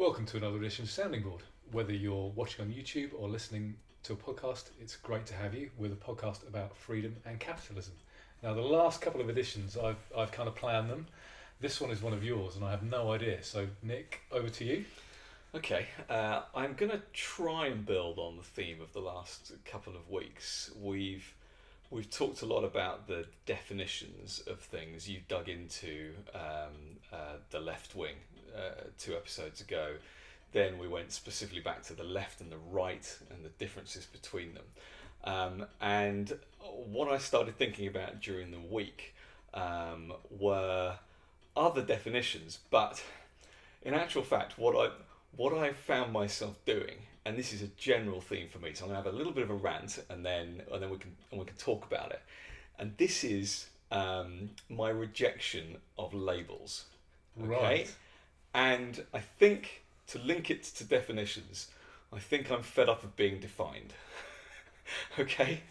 Welcome to another edition of Sounding Board. Whether you're watching on YouTube or listening to a podcast, it's great to have you with a podcast about freedom and capitalism. Now, the last couple of editions, I've kind of planned them. This one is one of yours, and I have no idea. So, Nick, over to you. Okay, I'm going to try and build on the theme of the last couple of weeks. We've talked a lot about the definitions of things. You dug into the left wing 2 episodes ago. Then we went specifically back to the left and the right and the differences between them. And what I started thinking about during the week were other definitions, but in actual fact, what I found myself doing, and this is a general theme for me, so I'm going to have a little bit of a rant, and then we can talk about it. And this is my rejection of labels. Okay, Right. and I think to link it to definitions, I think I'm fed up of being defined. Okay,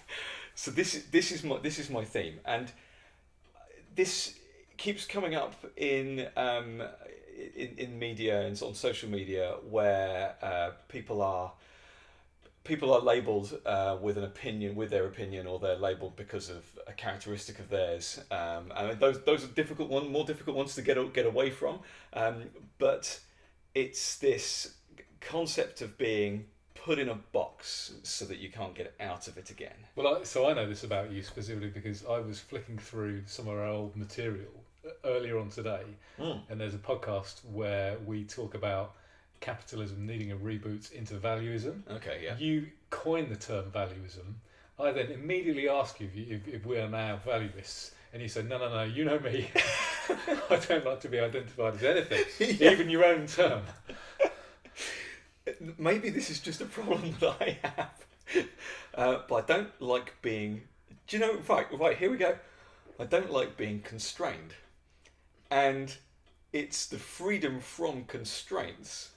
so this is my theme, and this keeps coming up in media and on social media where people are labelled with their opinion, or they're labelled because of a characteristic of theirs. And those are more difficult ones to get away from. But it's this concept of being put in a box so that you can't get out of it again. Well, so I know this about you specifically because I was flicking through some of our old material earlier on today, and there's a podcast where we talk about capitalism needing a reboot into valuism. Okay, yeah. You coined the term valuism. I then immediately ask you if we are now valuists, and you said, no, you know me. I don't like to be identified as anything, Yeah. even your own term. Maybe this is just a problem that I have, but I don't like being. Do you know? Right. Here we go. I don't like being constrained, and it's the freedom from constraints,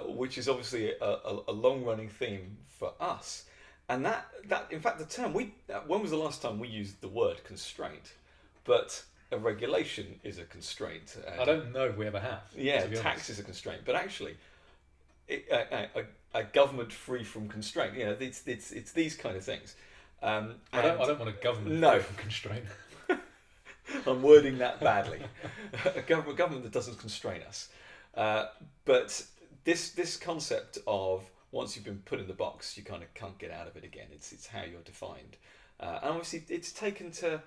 which is obviously a long-running theme for us. And that in fact, the term when was the last time we used the word constraint? But a regulation is a constraint. I don't know if we ever have. Yeah, to be tax honest. is a constraint, but actually, a government free from constraint. You know, it's these kind of things. I don't want a government No. from constraint. I'm wording that badly. A government that doesn't constrain us. But this concept of once you've been put in the box, you kind of can't get out of it again. It's how you're defined. And obviously, it's taken to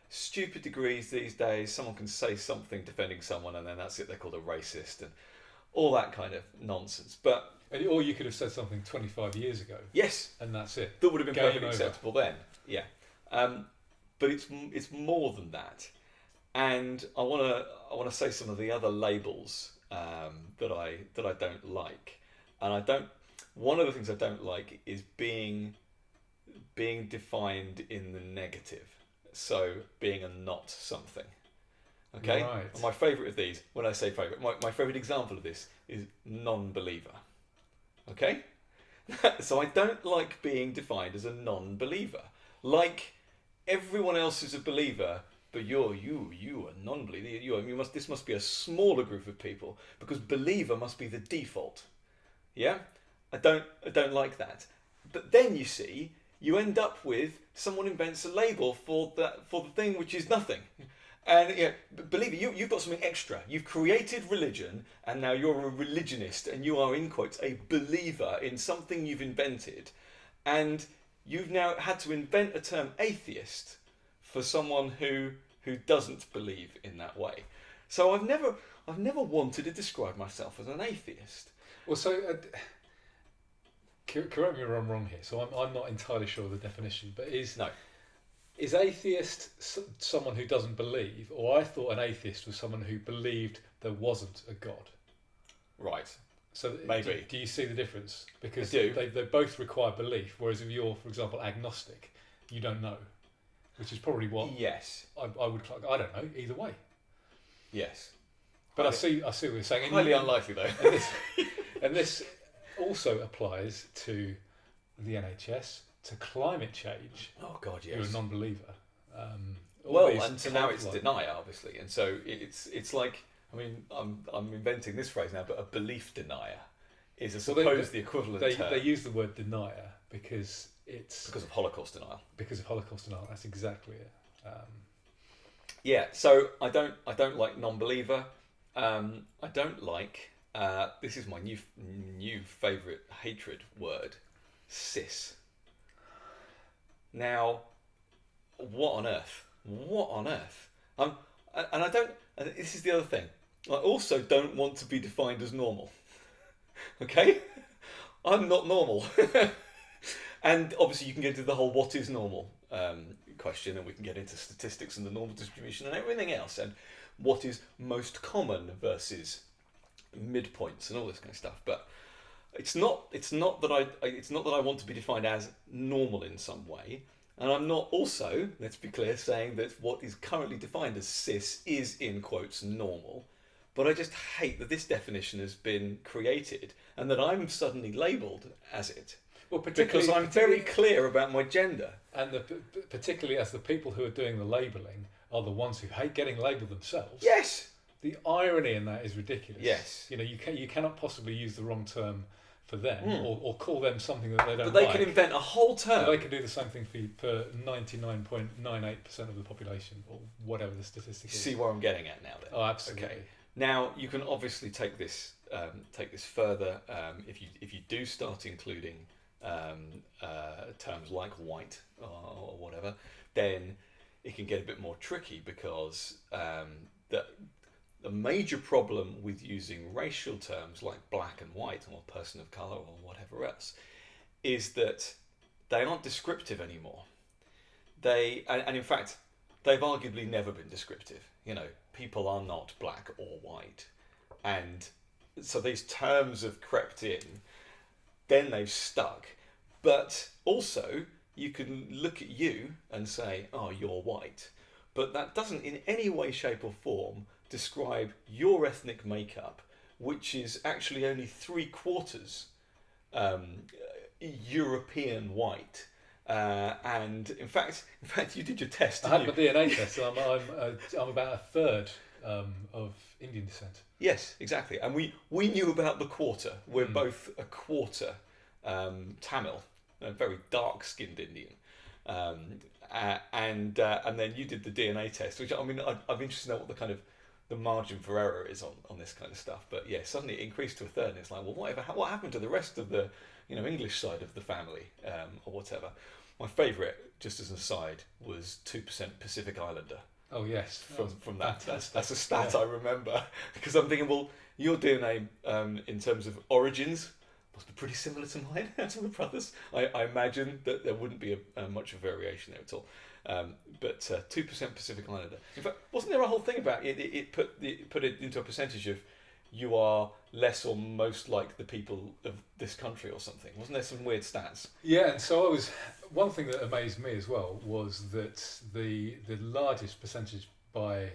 stupid degrees these days. Someone can say something defending someone, and then that's it. They're called a racist and all that kind of nonsense. But Or you could have said something 25 years ago, yes, and that's it. that would have been Game perfectly over. acceptable then. Yeah, but it's more than that, and I want to say some of the other labels that I don't like, and one of the things I don't like is being defined in the negative. So being a not something. Okay. Right. And my favourite of these, when I say favourite, my favourite example of this is non-believer. Okay? So I don't like being defined as a non-believer. Like everyone else is a believer, but you're a non-believer. This must be a smaller group of people, because believer must be the default. Yeah? I don't like that. But then you see, you end up with someone invents a label for the thing which is nothing. And yeah, believe it, you've got something extra. You've created religion, and now you're a religionist, and you are, in quotes, a believer in something you've invented. And you've now had to invent a term atheist for someone who doesn't believe in that way. So I've never wanted to describe myself as an atheist. Well, so correct me if I'm wrong here. So I'm not entirely sure of the definition, but is atheist someone who doesn't believe, or I thought an atheist was someone who believed there wasn't a God? Right. So Maybe. Do you see the difference? Because I do. They both require belief, whereas if you're, for example, agnostic, you don't know, which is probably what Yes. I would. I don't know either way. Yes. But I see what you're saying. Highly unlikely though. And this also applies to the NHS, to climate change. Oh God, yes. You're a non-believer. Well, and so now it's denier, obviously, and so it's like I mean, I'm inventing this phrase now, but a belief denier is the equivalent term. They use the word denier because because of Holocaust denial. Because of Holocaust denial. That's exactly it. Yeah. So I don't like non-believer. I don't like. This is my new favourite hatred word, cis. Now, what on earth? What on earth? And I don't. And this is the other thing. I also don't want to be defined as normal. Okay, I'm not normal. And obviously, you can get into the whole "what is normal" question, and we can get into statistics and the normal distribution and everything else, and what is most common versus midpoints and all this kind of stuff. But it's not that I want to be defined as normal in some way. And I'm not also, let's be clear, saying that what is currently defined as cis is, in quotes, normal. But I just hate that this definition has been created and that I'm suddenly labelled as it. Well, because I'm very clear about my gender. And particularly as the people who are doing the labelling are the ones who hate getting labelled themselves. Yes! The irony in that is ridiculous. Yes. You know, you cannot possibly use the wrong term for them or call them something that they don't But they like. can invent a whole term. But they can do the same thing for 99.98% of the population, or whatever the statistic is. See where I'm getting at now then? Oh, absolutely. Okay. Now, you can obviously take this further if you do start including terms like white or whatever, then it can get a bit more tricky because the major problem with using racial terms like black and white or person of colour or whatever else is that they aren't descriptive anymore. And in fact, they've arguably never been descriptive. You know, people are not black or white. And so these terms have crept in, then they've stuck. But also, you can look at you and say, oh, you're white. But that doesn't in any way, shape or form describe your ethnic makeup, which is actually only 3/4 European white. And in fact, you did your test. I had my DNA test, so I'm about a third of Indian descent. Yes, exactly. And we knew about the quarter. We're both a quarter Tamil, a very dark-skinned Indian. And then you did the DNA test, which I mean, I'm interested to know what the margin for error is on this kind of stuff. But yeah, suddenly it increased to a third, and it's like, well, what happened to the rest of the English side of the family or whatever? My favourite, just as an aside, was 2% Pacific Islander. Oh yes, from that. That's a stat I remember because I'm thinking, well, your DNA in terms of origins must be pretty similar to mine, to the brothers. I imagine that there wouldn't be much of a variation there at all. But 2% Pacific Islander. In fact, wasn't there a whole thing about it? It put it into a percentage of you are less or most like the people of this country or something. Wasn't there some weird stats? Yeah, and so one thing that amazed me as well was that the largest percentage by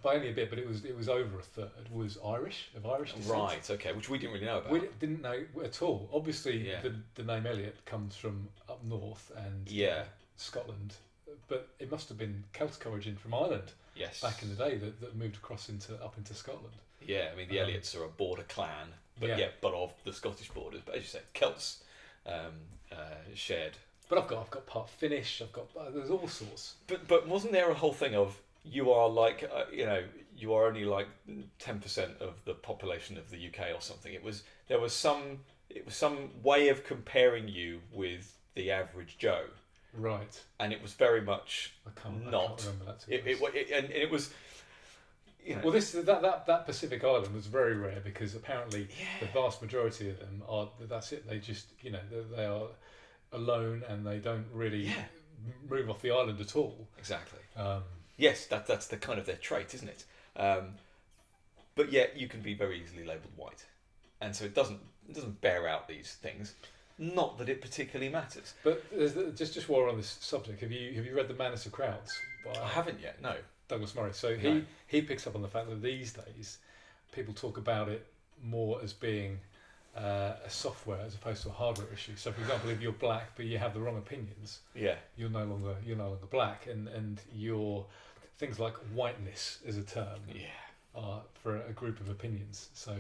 only a bit, but it was over a third, was Irish descent. Right, okay, which we didn't really know about. We didn't know at all. Obviously, the name Elliot comes from up north and Scotland, but it must have been Celtic origin from Ireland. Yes. Back in the day that moved across up into Scotland. Yeah, I mean the Elliots are a border clan, but of the Scottish borders. But as you said, Celts shared. But I've got part Finnish. There's all sorts. But wasn't there a whole thing of you are like you are only like 10% of the population of the UK or something? It was some way of comparing you with the average Joe. Right. And it was very much I can't remember that too and it was. Well, that Pacific Island was very rare because apparently the vast majority of them are. That's it. They just they are alone and they don't really move off the island at all. Exactly. Yes, that's the kind of their trait, isn't it? But yet you can be very easily labelled white, and so it doesn't bear out these things. Not that it particularly matters. But just while we're on this subject, have you read The Madness of Crowds? I haven't yet. No. Douglas Murray. So he picks up on the fact that these days people talk about it more as being a software as opposed to a hardware issue. So, for example, if you're black but you have the wrong opinions, you're no longer black, and your things like whiteness is a term. Yeah. are for a group of opinions. So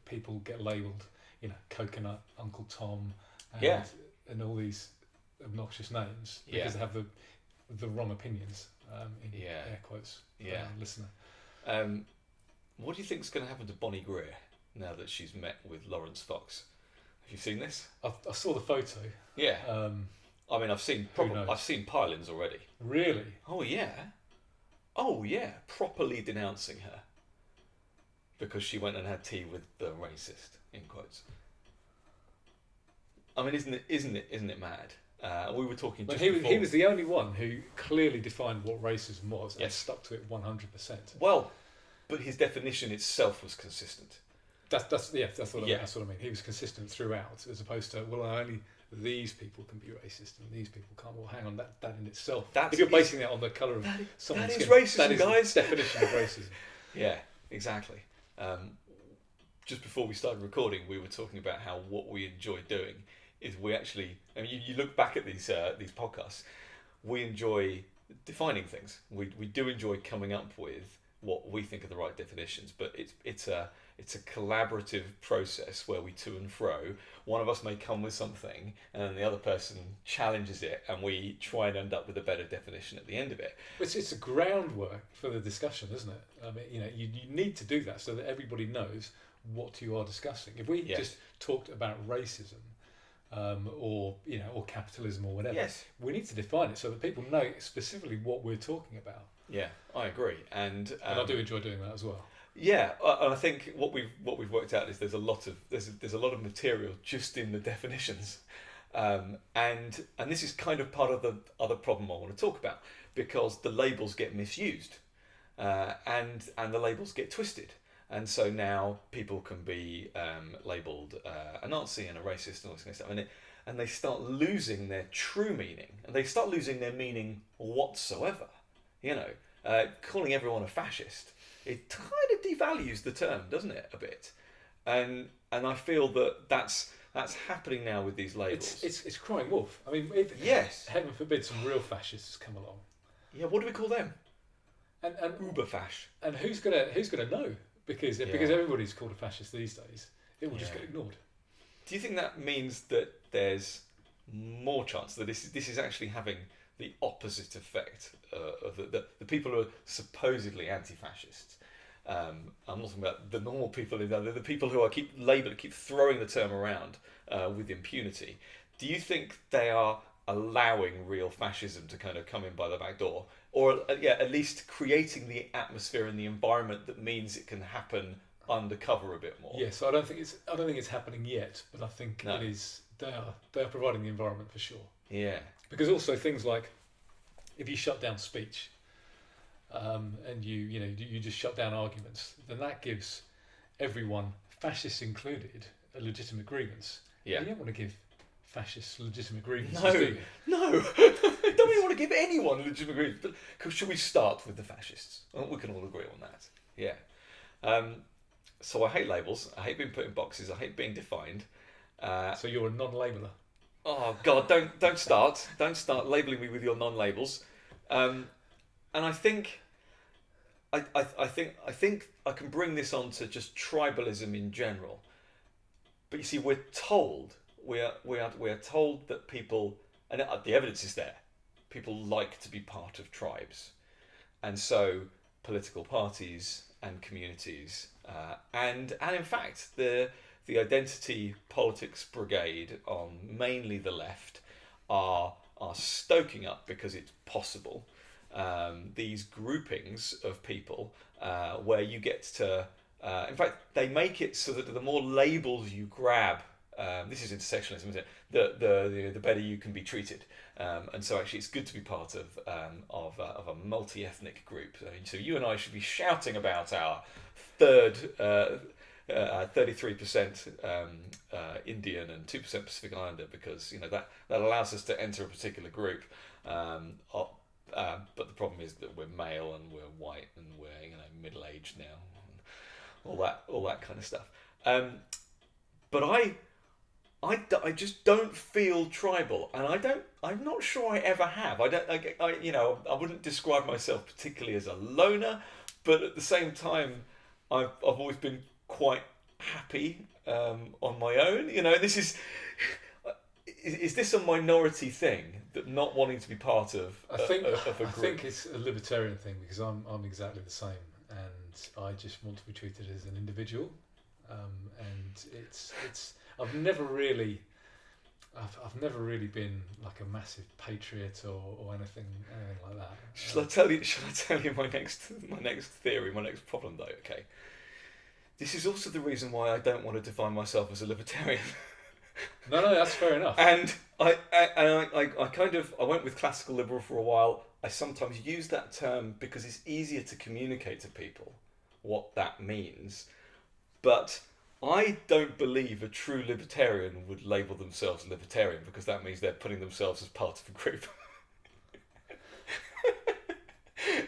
people get labelled, coconut, Uncle Tom, and all these obnoxious names because they have the wrong opinions. In air quotes. Listener. What do you think is going to happen to Bonnie Greer now that she's met with Lawrence Fox? Have you seen this? I saw the photo. Yeah. I mean, I've seen pile-ins already. Really? Oh yeah, properly denouncing her because she went and had tea with the racist in quotes. I mean, isn't it mad? We were talking. But he was the only one who clearly defined what racism was and stuck to it 100%. Well, but his definition itself was consistent. That's what I mean. He was consistent throughout, as opposed to only these people can be racist and these people can't. Well, hang on, that in itself. If you're basing that on the colour of someone's skin, racism, that is guys. the definition of racism. Yeah, exactly. Just before we started recording, we were talking about how what we enjoy doing is we actually. I mean, you look back at these podcasts, we enjoy defining things. We do enjoy coming up with what we think are the right definitions, but it's a collaborative process where we to and fro. One of us may come with something, and then the other person challenges it, and we try and end up with a better definition at the end of it. It's a groundwork for the discussion, isn't it? I mean, you need to do that so that everybody knows what you are discussing. If we just talked about racism, or capitalism or whatever, we need to define it so that people know specifically what we're talking about. Yeah, I agree, and I do enjoy doing that as well. Yeah, and I think what we've worked out is there's a lot of material just in the definitions, and this is kind of part of the other problem I want to talk about, because the labels get misused, and the labels get twisted, and so now people can be labelled a Nazi and a racist and all this kind of stuff, and they start losing their true meaning, and they start losing their meaning whatsoever. Calling everyone a fascist, it kind of devalues the term, doesn't it, a bit? And I feel that's happening now with these labels. It's crying wolf. I mean, heaven forbid some real fascists come along. Yeah, what do we call them? And Uberfash. And who's gonna know? Because everybody's called a fascist these days. It will just get ignored. Do you think that means that there's more chance that this is actually having the opposite effect of the people who are supposedly anti-fascists? I'm not talking about the normal people, the people who keep throwing the term around with impunity. Do you think they are allowing real fascism to kind of come in by the back door, or at least creating the atmosphere and the environment that means it can happen undercover a bit more? Yes, I don't think it's happening yet, but I think it is. They are providing the environment for sure. Yeah. Because also things like, if you shut down speech, and you just shut down arguments, then that gives everyone, fascists included, a legitimate grievance. Yeah. You don't want to give fascists legitimate grievances, no, do you? No. Don't we want to give anyone legitimate grievance? But should we start with the fascists? Well, we can all agree on that. Yeah. So I hate labels. I hate being put in boxes. I hate being defined. So you're a non-labeler. Oh God! Don't start labelling me with your non-labels. And I think I can bring this on to just tribalism in general. But you see, we're told that people, and the evidence is there, people like to be part of tribes, and so political parties and communities, and in fact the identity politics brigade on mainly the left are stoking up, because it's possible, these groupings of people where you get to, in fact, they make it so that the more labels you grab, this is intersectionalism, isn't it? The better you can be treated, and so actually it's good to be part of a multi-ethnic group. So you and I should be shouting about our 33% Indian and 2% Pacific Islander, because that allows us to enter a particular group. But the problem is that we're male and we're white and we're middle-aged now, and all that kind of stuff. But I just don't feel tribal, and I'm not sure I ever have. I wouldn't describe myself particularly as a loner, but at the same time, I've always been quite happy on my own. You know, this is this a minority thing, that not wanting to be part of a group? I think it's a libertarian thing, because I'm exactly the same, and I just want to be treated as an individual, and it's I've never really been like a massive patriot or anything like that. Shall I tell you my next theory, my next problem though? Okay, this is also the reason why I don't want to define myself as a libertarian. No, that's fair enough. And I went with classical liberal for a while. I sometimes use that term because it's easier to communicate to people what that means. But I don't believe a true libertarian would label themselves libertarian, because that means they're putting themselves as part of a group.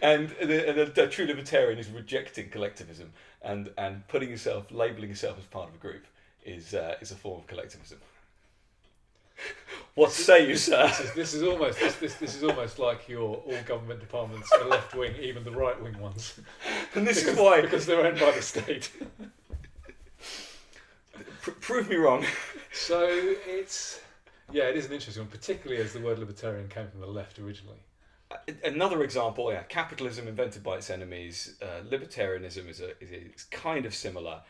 And a true libertarian is rejecting collectivism, and labelling yourself as part of a group is a form of collectivism. What say you, sir? This is almost like your all government departments are left wing, even the right wing ones. And this is why, because they're owned by the state. Prove me wrong. So it is an interesting one, particularly as the word libertarian came from the left originally. Another example, capitalism invented by its enemies. Libertarianism is kind of similar,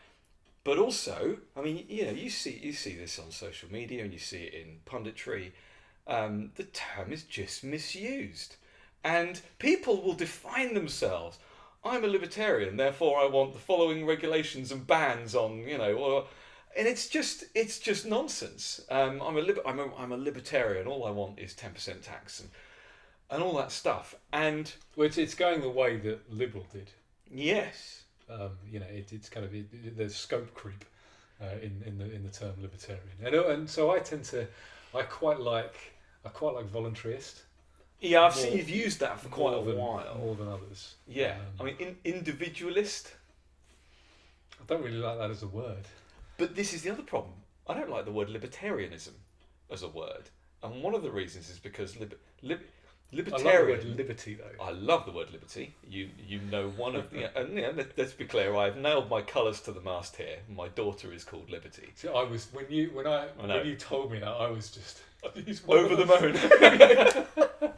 but also, I mean, you see this on social media and you see it in punditry. The term is just misused, and people will define themselves. I'm a libertarian, therefore I want the following regulations and bans on, and it's just nonsense. I'm a libertarian. All I want is 10% tax and all that stuff. And it's going the way that liberal did. Yes. It's kind of there's scope creep in the term libertarian, and so I quite like voluntarist. Yeah, I've seen you've used that for quite a while. More than others. Yeah, I mean, individualist. I don't really like that as a word. But this is the other problem. I don't like the word libertarianism as a word, and one of the reasons is because libertarian. I love the word liberty, though. I love the word liberty. You know one of let's be clear. I've nailed my colours to the mast here. My daughter is called Liberty. See, I was when you told me that, I was just over the moon.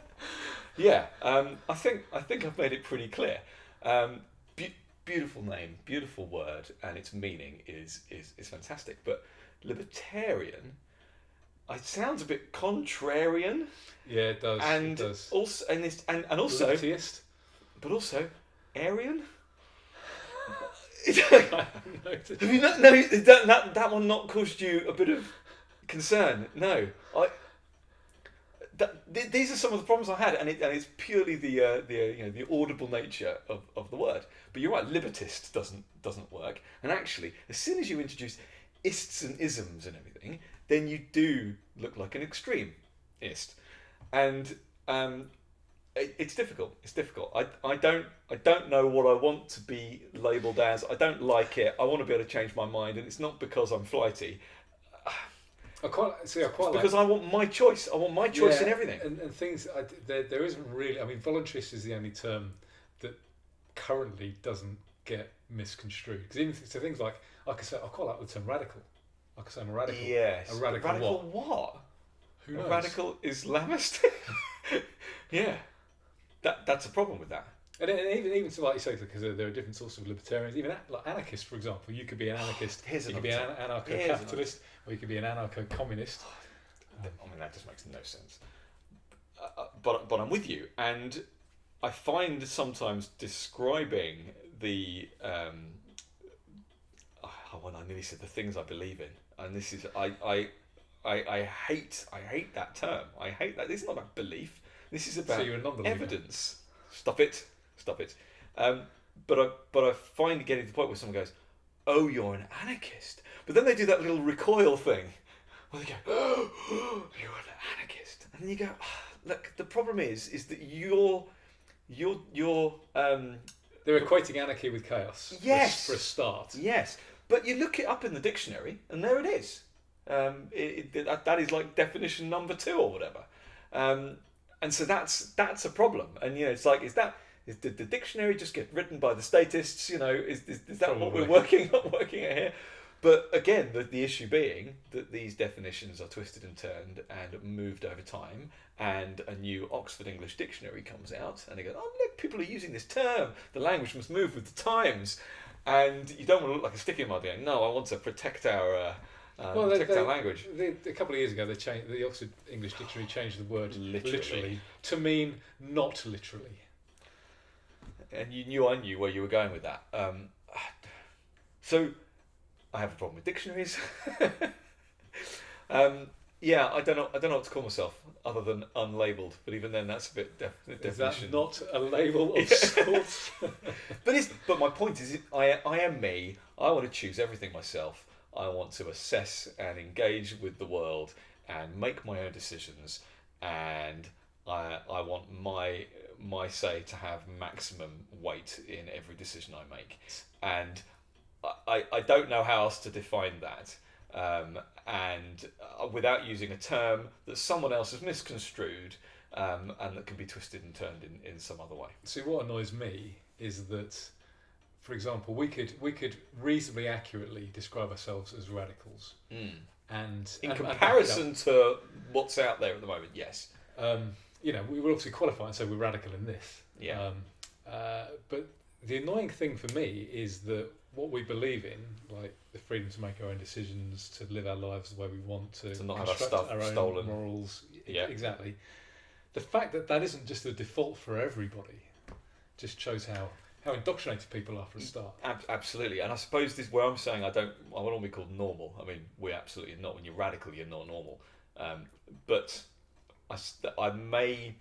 Yeah, I think I've made it pretty clear. Beautiful name, beautiful word, and its meaning is fantastic. But libertarian, it sounds a bit contrarian. Yeah, it does. And it does. Also, and also, libertyist, but also Aryan. Have you not? No, that one not caused you a bit of concern? No, these are some of the problems I had, and it's purely the audible nature of the word. But you're right, libertist doesn't work. And actually, as soon as you introduce ists and isms and everything, then you do look like an extremist. And it's difficult. It's difficult. I don't know what I want to be labelled as. I don't like it. I want to be able to change my mind, and it's not because I'm flighty. Because I want my choice. I want my choice in everything. And things there isn't really. I mean, voluntarist is the only term that currently doesn't get misconstrued. Because even things like I quite like the term radical. I could say I'm a radical. Yes. A radical what? Who knows? A radical Islamist? Yeah. That's a problem with that. And even so, like you say, because there are different sorts of libertarians, even like anarchists, for example. You could be an anarchist, you could be an anarcho-capitalist, or you could be an anarcho-communist. I mean, that just makes no sense. But I'm with you, and I find sometimes describing the when I nearly said the things I believe in, and this is I hate that term. I hate that. This is not about belief. This is about evidence. Stop it. But I find getting to the point where someone goes, "Oh, you're an anarchist," but then they do that little recoil thing, where they go, "Oh, you're an anarchist," and then you go, "Look, the problem is that you're they're equating anarchy with chaos." Yes, for a start. Yes, but you look it up in the dictionary, and there it is. That is like definition number 2 or whatever. And so that's a problem. And it's like, is that Did the dictionary just get written by the statists? You know, is that what we're Probably. working at here? But again, the issue being that these definitions are twisted and turned and moved over time, and a new Oxford English Dictionary comes out, and they go, oh look, people are using this term. The language must move with the times, and you don't want to look like a sticky mud going, no, I want to protect our our language. A couple of years ago, they changed the Oxford English Dictionary changed the word Literally. to mean not literally. And you knew I knew where you were going with that. So I have a problem with dictionaries. Yeah, I don't know what to call myself other than unlabelled. But even then, that's a bit definition. Is that not a label of sorts? But my point is, I am me. I want to choose everything myself. I want to assess and engage with the world and make my own decisions. And I want my say to have maximum weight in every decision I make. And I don't know how else to define that. And without using a term that someone else has misconstrued and that can be twisted and turned in some other way. See, what annoys me is that, for example, we could reasonably accurately describe ourselves as radicals. And in comparison to what's out there at the moment, yes. You know, we will obviously qualify and say we're radical in this. Yeah. But the annoying thing for me is that what we believe in, like the freedom to make our own decisions, to live our lives the way we want, to not have our construct stuff our own stolen. morals. Yeah. Exactly. The fact that isn't just the default for everybody just shows how indoctrinated people are for a start. Absolutely, and I suppose this is where I'm saying I don't want to be called normal. I mean, we're absolutely not. When you're radical, you're not normal. But I may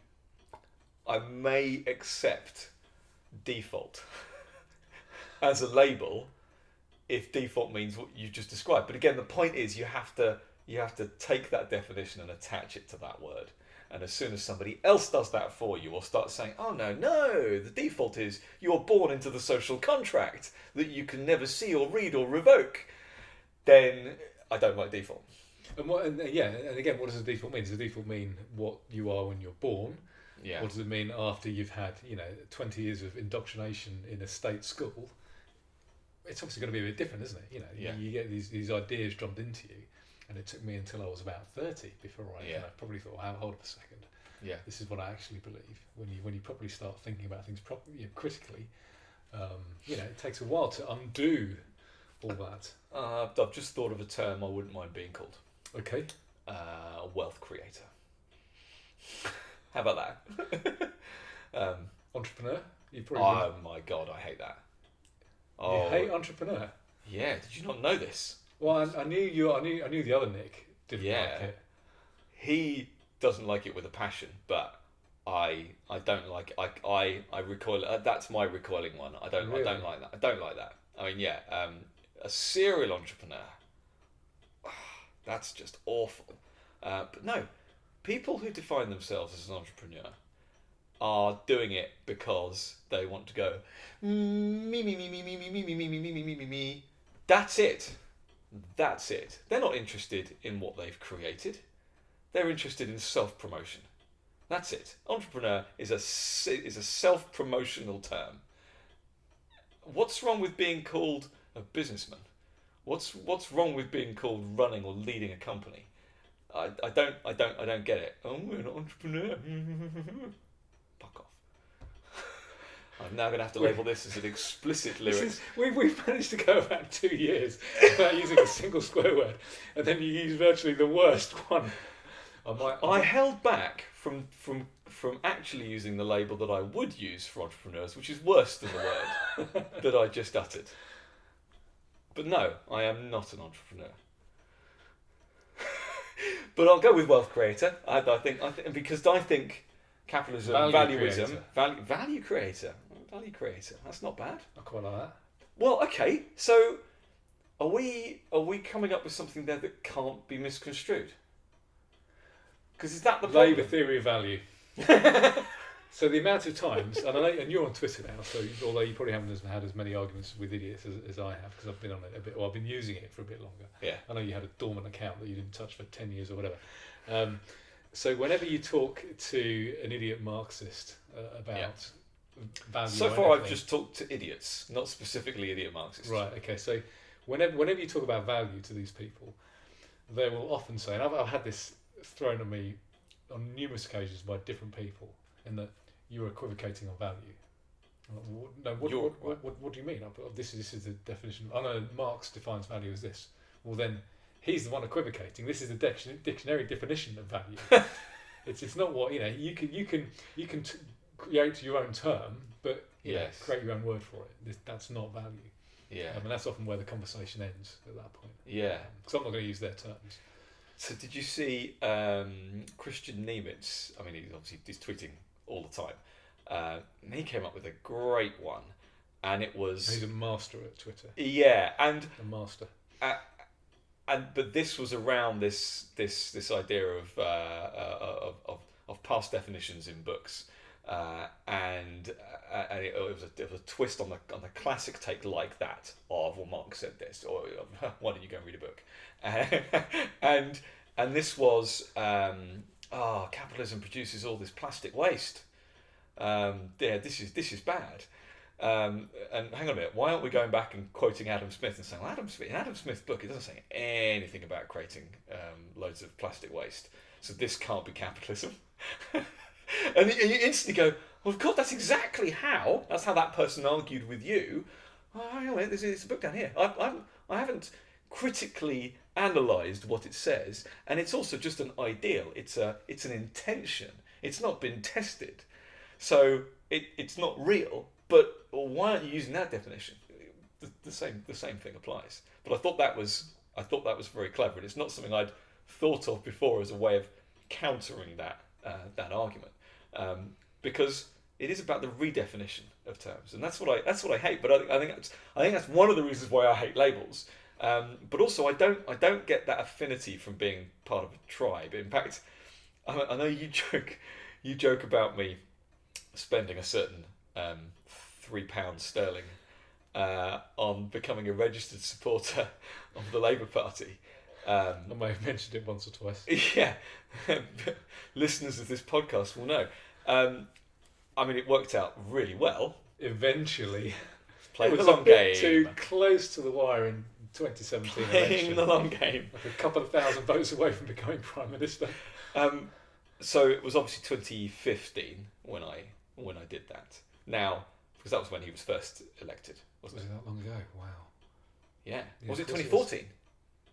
accept default as a label if default means what you just described. But again, the point is you have to take that definition and attach it to that word. And as soon as somebody else does that for you, or starts saying, oh no, the default is you're born into the social contract that you can never see or read or revoke, then I don't like default. And again, what does the default mean? Does the default mean what you are when you're born? Yeah. What does it mean after you've had 20 years of indoctrination in a state school? It's obviously going to be a bit different, isn't it? You get these ideas drummed into you. And it took me until I was about 30 before I probably thought, hold up a second. Yeah. This is what I actually believe. When you properly start thinking about things critically, it takes a while to undo all that. I've just thought of a term I wouldn't mind being called. Okay. A wealth creator. How about that? Entrepreneur? Oh my God, I hate that. You hate entrepreneur? Yeah. Did you not know this? Well, I knew the other Nick didn't like it. He doesn't like it with a passion, but I don't like it. I recoil. That's my recoiling one. I don't like that. I don't like that. I mean, a serial entrepreneur. That's just awful. But no, people who define themselves as an entrepreneur are doing it because they want to go me. That's it. That's it. They're not interested in what they've created. They're interested in self-promotion. That's it. Entrepreneur is a self-promotional term. What's wrong with being called a businessman? What's wrong with being called running or leading a company? I don't get it. Oh, we're an entrepreneur. Fuck off. I'm now going to have to label this as an explicit lyric. We've managed to go about 2 years without using a single swear word, and then you use virtually the worst one. I held back from actually using the label that I would use for entrepreneurs, which is worse than the word that I just uttered. But no, I am not an entrepreneur. But I'll go with wealth creator. I think capitalism, value creator. Value creator. That's not bad. I quite like that. Well, okay. So, are we coming up with something there that can't be misconstrued? Because is that the problem? Labour theory of value. So the amount of times, and you're on Twitter now, so although you probably haven't had as many arguments with idiots as I have, because I've been on it a bit, or I've been using it for a bit longer. Yeah. I know you had a dormant account that you didn't touch for 10 years or whatever. So whenever you talk to an idiot Marxist about value. So on far, I've anything. just talked to idiots, not specifically idiot Marxists. Right. Okay. So whenever you talk about value to these people, they will often say, and I've had this thrown at me on numerous occasions by different people, in that you're equivocating on value. No, what do you mean? This is the definition. I know Marx defines value as this. Well, then he's the one equivocating. This is the dictionary definition of value. It's not what you can create your own term, but create your own word for it. That's not value. Yeah. And that's often where the conversation ends at that point. Yeah. Because I'm not going to use their terms. So did you see Christian Niemitz? I mean, he's tweeting all the time. And he came up with a great one, and it was... He's a master at Twitter. Yeah, and... A master. But this was around this idea of past definitions in books, and it was a twist on the classic take like that of, well, Marx said this, or why don't you go and read a book, and this was capitalism produces all this plastic waste. This is bad. And hang on a minute, why aren't we going back and quoting Adam Smith and saying, well, in Adam Smith's book, it doesn't say anything about creating loads of plastic waste, so this can't be capitalism. and you instantly go, well, of course, that's how that person argued with you. Oh, hang on a minute, there's a book down here. I haven't critically analysed what it says, and it's also just an ideal. It's an intention. It's not been tested, so it's not real. But why aren't you using that definition? The same thing applies. But I thought that was very clever, and it's not something I'd thought of before as a way of countering that argument, because it is about the redefinition of terms, and that's what I hate. But I think that's one of the reasons why I hate labels. But also I don't get that affinity from being part of a tribe. In fact, I know you joke about me spending a certain £3 on becoming a registered supporter of the Labour Party. I may have mentioned it once or twice. Yeah, listeners of this podcast will know. I mean, it worked out really well. Eventually, Playing it was the long a bit game. too close to the wire in 2017 Playing election. the long game. Like a couple of thousand votes away from becoming Prime Minister. So it was obviously 2015 when I did that. Now, because that was when he was first elected, wasn't Was it? it that long ago? Wow. Yeah. Yeah, Was it of course it 2014?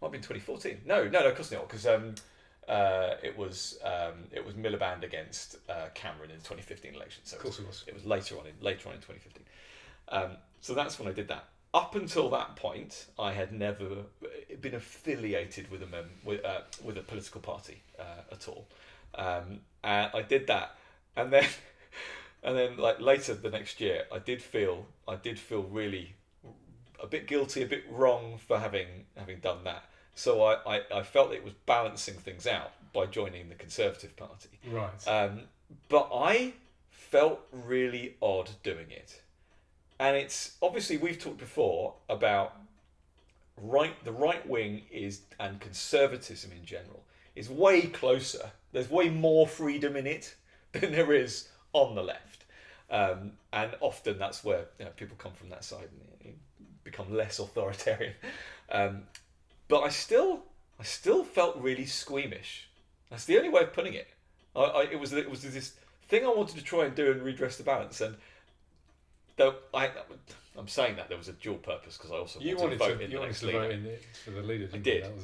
Might have been 2014. No, of course not, because it was Miliband against Cameron in the 2015 election. So Of course it was. It was later on in 2015. So that's when I did that. Up until that point, I had never been affiliated with a political party at all. And I did that, and then like later the next year, I did feel really a bit guilty, a bit wrong for having done that. So I felt it was balancing things out by joining the Conservative Party. Right. But I felt really odd doing it. And it's obviously, we've talked before about the right wing and conservatism in general is way closer. There's way more freedom in it than there is on the left. And often that's where people come from that side and become less authoritarian. But I still felt really squeamish. That's the only way of putting it. It was this thing I wanted to try and do and redress the balance. And though I'm saying that there was a dual purpose, because I also wanted to vote in the next leader. Vote in it for the leader. I did. That was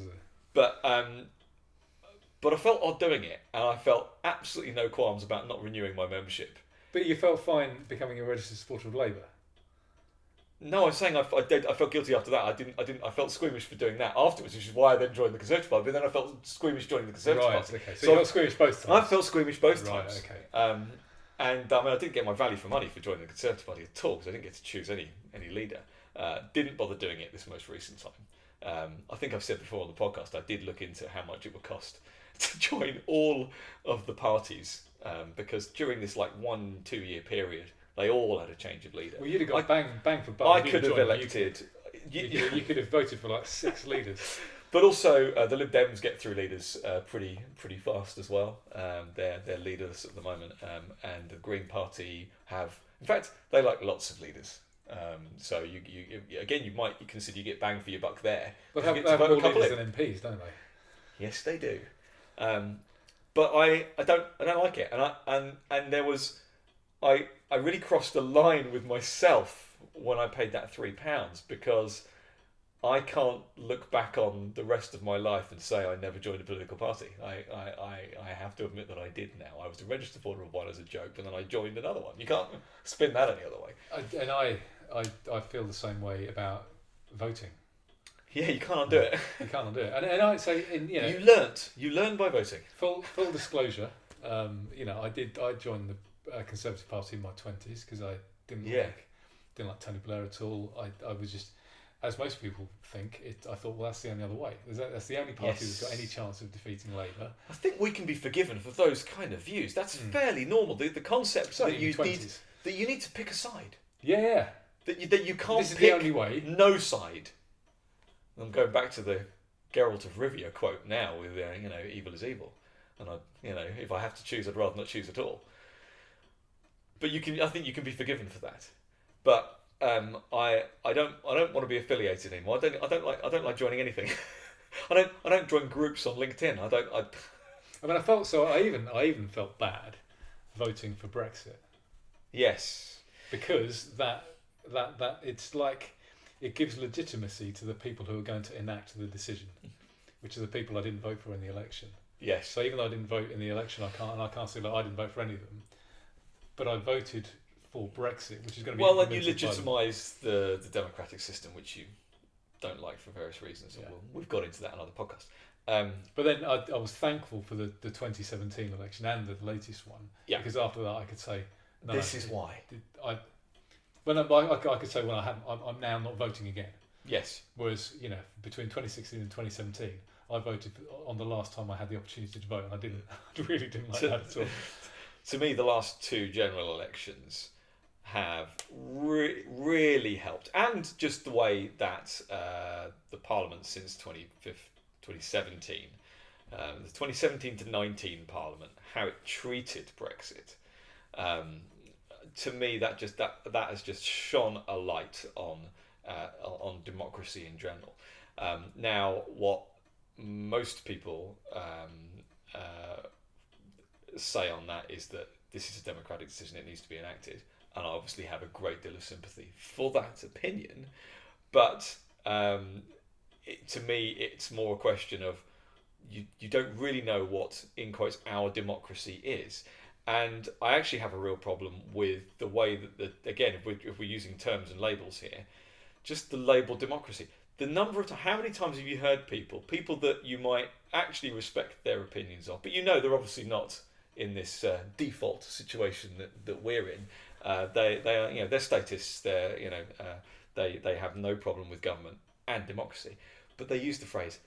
But I felt odd doing it, and I felt absolutely no qualms about not renewing my membership. But you felt fine becoming a registered supporter of Labour. No, I'm saying I felt guilty after that. I felt squeamish for doing that afterwards, which is why I then joined the Conservative Party. But then I felt squeamish joining the Conservative Party. Okay. So you felt squeamish both times. I felt squeamish both times. Right. Okay. And I didn't get my value for money for joining the Conservative Party at all, because I didn't get to choose any leader. Didn't bother doing it this most recent time. I think I've said before on the podcast, I did look into how much it would cost to join all of the parties, because during this 1-2 year period, they all had a change of leader. Well, you'd have got bang for buck. I could have elected. You could have voted for 6 leaders. But also, the Lib Dems get through leaders pretty fast as well. They're leaders at the moment, and the Green Party have In fact, they like lots of leaders. So you again, you might consider you get bang for your buck there. But You they get to have vote more a couple leaders in. than MPs, don't they? Yes, they do. But I don't like it, and there was I really crossed the line with myself when I paid that £3 because I can't look back on the rest of my life and say I never joined a political party. I have to admit that I did now. I was a registered voter of one as a joke, and then I joined another one. You can't spin that any other way. I feel the same way about voting. Yeah, you can't undo it. You can't undo it. And I'd say, You learned by voting. Full disclosure, I joined the Conservative Party in my 20s because I didn't like Tony Blair at all. I was just, as most people think, I thought, well, that's the only other way. That's the only party that's got any chance of defeating Labour. I think we can be forgiven for those kind of views. That's fairly normal. The concept that you need to pick a side. Yeah. That you can't this is pick the only way. No side. I'm going back to the Geralt of Rivia quote now with evil is evil, and if I have to choose, I'd rather not choose at all. But I think you can be forgiven for that. But I don't want to be affiliated anymore. I don't like joining anything. I don't join groups on LinkedIn. I even felt bad voting for Brexit. Yes. Because that it's like it gives legitimacy to the people who are going to enact the decision, which are the people I didn't vote for in the election. Yes. So even though I didn't vote in the election, I can't say that I didn't vote for any of them, but I voted for Brexit, which is going to be then you legitimise the democratic system, which you don't like for various reasons. Yeah. We've got into that in another podcast. But then I was thankful for the 2017 election and the latest one, because after that I could say, this is why. I could say, well, I'm now not voting again. Yes. Whereas, between 2016 and 2017, I voted on the last time I had the opportunity to vote, and I didn't. I really didn't like that at all. To me, the last two general elections have really helped, and just the way that the Parliament since 2017, the 2017 to 19 Parliament, how it treated Brexit. To me, that has just shone a light on democracy in general. Now, what most people say on that is that this is a democratic decision; it needs to be enacted, and I obviously have a great deal of sympathy for that opinion. But to me, it's more a question of you don't really know what, in quotes, our democracy is. And I actually have a real problem with the way that, again, if we're using terms and labels here, just the label democracy. The number of how many times have you heard people that you might actually respect their opinions of, but they're obviously not in this default situation that we're in. They are they're statists. They have no problem with government and democracy, but they use the phrase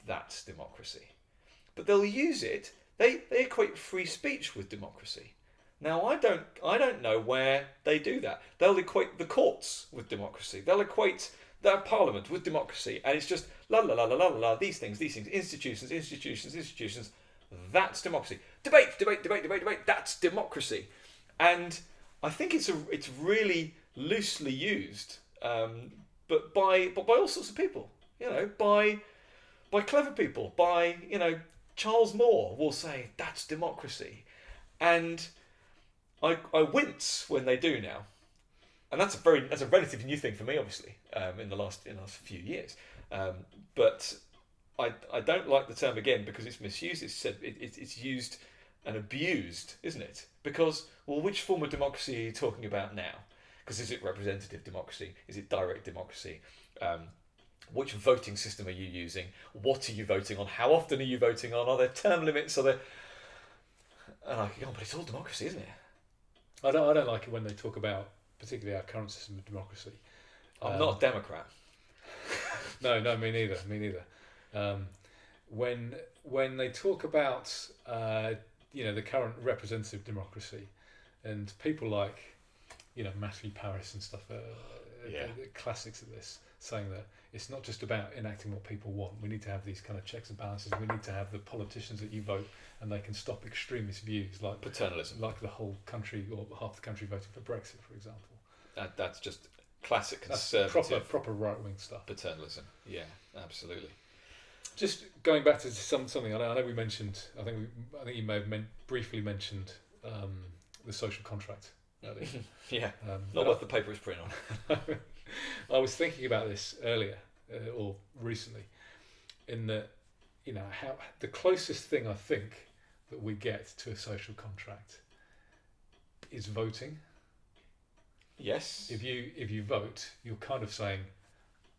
"that's democracy," but they'll use it. They equate free speech with democracy. Now I don't know where they do that. They'll equate the courts with democracy. They'll equate the parliament with democracy, and it's just la la la la la la. These things. Institutions. That's democracy. Debate. That's democracy. And I think it's really loosely used, but by all sorts of people. By clever people. By Charles Moore will say that's democracy, and I wince when they do now, and that's a relatively new thing for me, obviously, in the last few years. But I don't like the term again because it's misused. It's said it's used and abused, isn't it? Because which form of democracy are you talking about now? Because is it representative democracy? Is it direct democracy? Which voting system are you using? What are you voting on? How often are you voting on? Are there term limits? And but it's all democracy, isn't it? I don't like it when they talk about particularly our current system of democracy. I'm not a Democrat. No, me neither. When they talk about the current representative democracy, and people like Matthew Paris and stuff, the classics of this, saying that it's not just about enacting what people want. We need to have these kind of checks and balances. We need to have the politicians that you vote, and they can stop extremist views like paternalism, like the whole country or half the country voting for Brexit, for example. That's just classic conservative, that's proper right wing stuff. Paternalism, yeah, absolutely. Just going back to something I know we mentioned. I think you may have briefly mentioned the social contract earlier. Yeah, not what the paper is printed on. I was thinking about this earlier or recently, in that, you know, how the closest thing I think that we get to a social contract is voting. Yes. If you vote, you're kind of saying,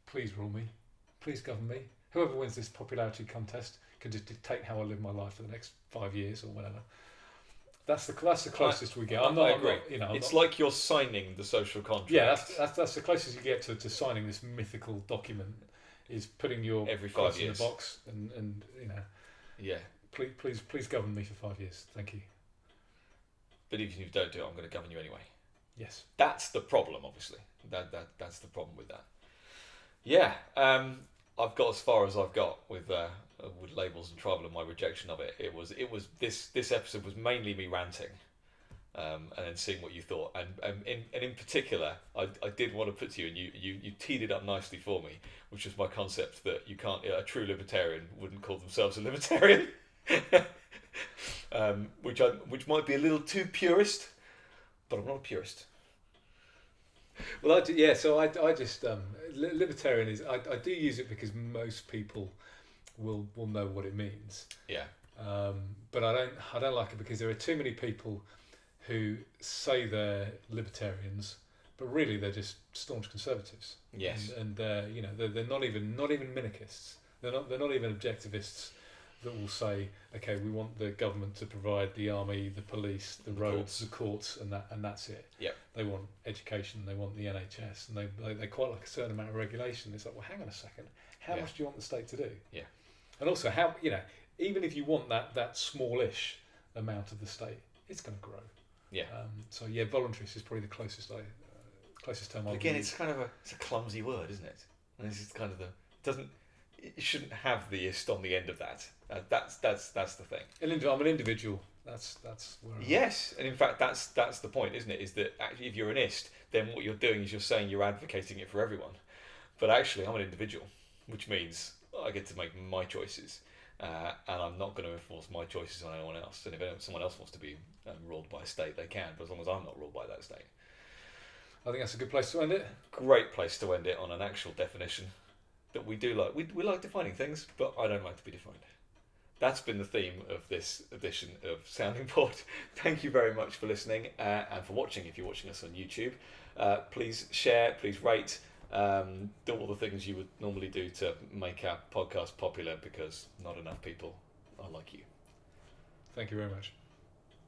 please rule me, please govern me. Whoever wins this popularity contest can just dictate how I live my life for the next 5 years or whatever. That's the closest we get. I agree. It's like you're signing the social contract. Yeah, that's the closest you get to signing this mythical document, is putting your every 5 in years the box and you know. Yeah. Please govern me for 5 years. Thank you. But even if you don't do it, I'm going to govern you anyway. Yes. That's the problem, obviously. That's the problem with that. Yeah. I've got as far as I've got with labels and tribal and my rejection of it. It was this episode was mainly me ranting, and then seeing what you thought. And in particular, I did want to put to you, and you teed it up nicely for me, which was my concept that you can't, a true libertarian wouldn't call themselves a libertarian, which might be a little too purist, but I'm not a purist. Well, so I just libertarian is I do use it because most people will know what it means. Yeah. But I don't like it because there are too many people who say they're libertarians, but really they're just staunch conservatives. Yes. And they're not even minarchists. They're not even objectivists that will say, okay, we want the government to provide the army, the police, the roads, the courts, and that's it. Yep. They want education, they want the NHS, and they quite like a certain amount of regulation. It's like, well, hang on a second, how much do you want the state to do? Yeah. And also, how, even if you want that smallish amount of the state, it's going to grow. Yeah. So yeah, voluntarist is probably the closest term. Again, it's kind of a clumsy word, isn't it? And this is kind of it shouldn't have the ist on the end of that. That's the thing. I'm an individual. That's where. Yes, and in fact, that's the point, isn't it? Is that actually, if you're an ist, then what you're doing is you're saying you're advocating it for everyone. But actually, I'm an individual, which means I get to make my choices, and I'm not going to enforce my choices on anyone else. And if someone else wants to be ruled by a state, they can, but as long as I'm not ruled by that state. I think that's a good place to end it. Great place to end it on an actual definition that we do like. We like defining things, but I don't like to be defined. That's been the theme of this edition of Sounding Board. Thank you very much for listening and for watching. If you're watching us on YouTube, please share, please rate, do all the things you would normally do to make our podcast popular, because not enough people are like you. Thank you very much.